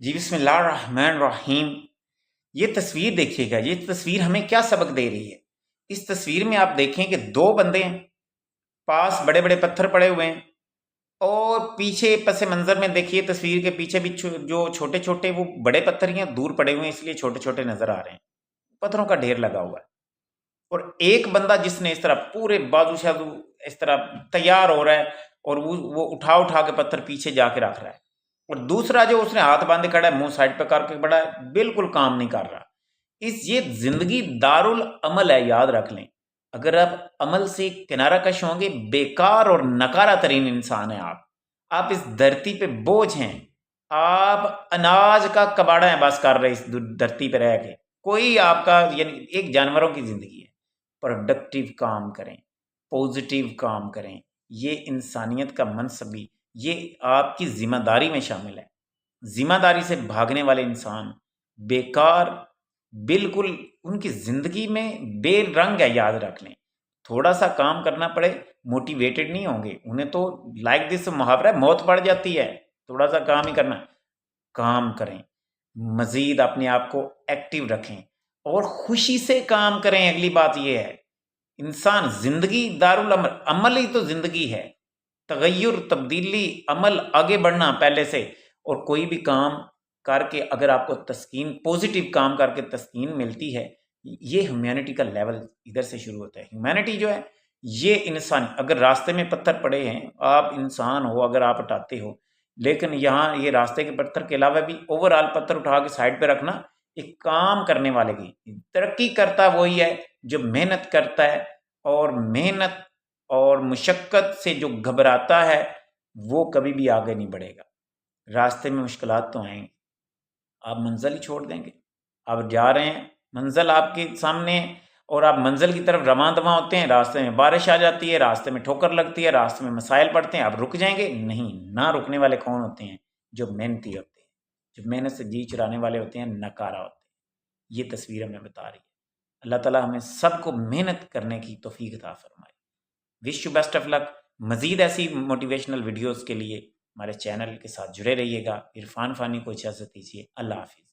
جی بسم اللہ الرحمن الرحیم۔ یہ تصویر دیکھیے گا، یہ تصویر ہمیں کیا سبق دے رہی ہے۔ اس تصویر میں آپ دیکھیں کہ دو بندے ہیں، پاس بڑے بڑے پتھر پڑے ہوئے ہیں، اور پیچھے پس منظر میں دیکھیے تصویر کے پیچھے بھی جو چھوٹے چھوٹے وہ بڑے پتھر ہیں دور پڑے ہوئے ہیں، اس لیے چھوٹے چھوٹے نظر آ رہے ہیں، پتھروں کا ڈھیر لگا ہوا ہے۔ اور ایک بندہ جس نے اس طرح پورے بازو شازو اس طرح تیار ہو رہا ہے، اور وہ اٹھا کے پتھر پیچھے جا کے رکھ رہا ہے، اور دوسرا جو اس نے ہاتھ باندھے کھڑا ہے، منہ سائڈ پہ کر کے کھڑا ہے، بالکل کام نہیں کر رہا۔ یہ زندگی دارالعمل ہے، یاد رکھ لیں۔ اگر آپ عمل سے کنارہ کش ہوں گے، بیکار اور نکارہ ترین انسان ہیں آپ اس دھرتی پہ بوجھ ہیں، آپ اناج کا کباڑا ہیں بس کر رہے اس دھرتی پہ رہ کے، کوئی آپ کا یعنی ایک جانوروں کی زندگی ہے۔ پروڈکٹیو کام کریں، پوزیٹیو کام کریں، یہ انسانیت کا منصبی، یہ آپ کی ذمہ داری میں شامل ہے۔ ذمہ داری سے بھاگنے والے انسان بیکار، بالکل ان کی زندگی میں بے رنگ ہے، یاد رکھ لیں۔ تھوڑا سا کام کرنا پڑے موٹیویٹڈ نہیں ہوں گے، انہیں تو لائک دس محاورہ ہے، موت پڑ جاتی ہے، تھوڑا سا کام ہی کرنا۔ کام کریں، مزید اپنے آپ کو ایکٹیو رکھیں اور خوشی سے کام کریں۔ اگلی بات یہ ہے، انسان زندگی دارالعمل، عمل ہی تو زندگی ہے، تغیر، تبدیلی، عمل، آگے بڑھنا پہلے سے۔ اور کوئی بھی کام کر کے اگر آپ کو تسکین، پوزیٹیو کام کر کے تسکین ملتی ہے، یہ ہیومینٹی کا لیول ادھر سے شروع ہوتا ہے۔ ہیومینٹی جو ہے یہ انسان، اگر راستے میں پتھر پڑے ہیں، آپ انسان ہو، اگر آپ ہٹاتے ہو، لیکن یہاں یہ راستے کے پتھر کے علاوہ بھی اوورآل پتھر اٹھا کے سائڈ پہ رکھنا ایک کام کرنے والے کی ترقی کرتا وہی ہے جو محنت کرتا ہے، اور محنت اور مشقت سے جو گھبراتا ہے وہ کبھی بھی آگے نہیں بڑھے گا۔ راستے میں مشکلات تو آئیں گے، آپ منزل ہی چھوڑ دیں گے۔ آپ جا رہے ہیں، منزل آپ کے سامنے ہے، اور آپ منزل کی طرف رواں دواں ہوتے ہیں، راستے میں بارش آ جاتی ہے، راستے میں ٹھوکر لگتی ہے، راستے میں مسائل پڑتے ہیں، آپ رک جائیں گے؟ نہیں، نہ رکنے والے کون ہوتے ہیں؟ جو محنتی ہوتے ہیں، جو محنت سے جی چرانے والے ہوتے ہیں، نکارہ ہوتے ہیں۔ یہ تصویر ہمیں بتا رہی ہے۔ اللہ تعالیٰ ہمیں سب کو محنت کرنے کی توفیق عطا فرمائے۔ وش یو بیسٹ آف لک۔ مزید ایسی موٹیویشنل ویڈیوز کے لیے ہمارے چینل کے ساتھ جڑے رہیے گا۔ عرفان فانی کو اجازت دیجیے، اللہ حافظ۔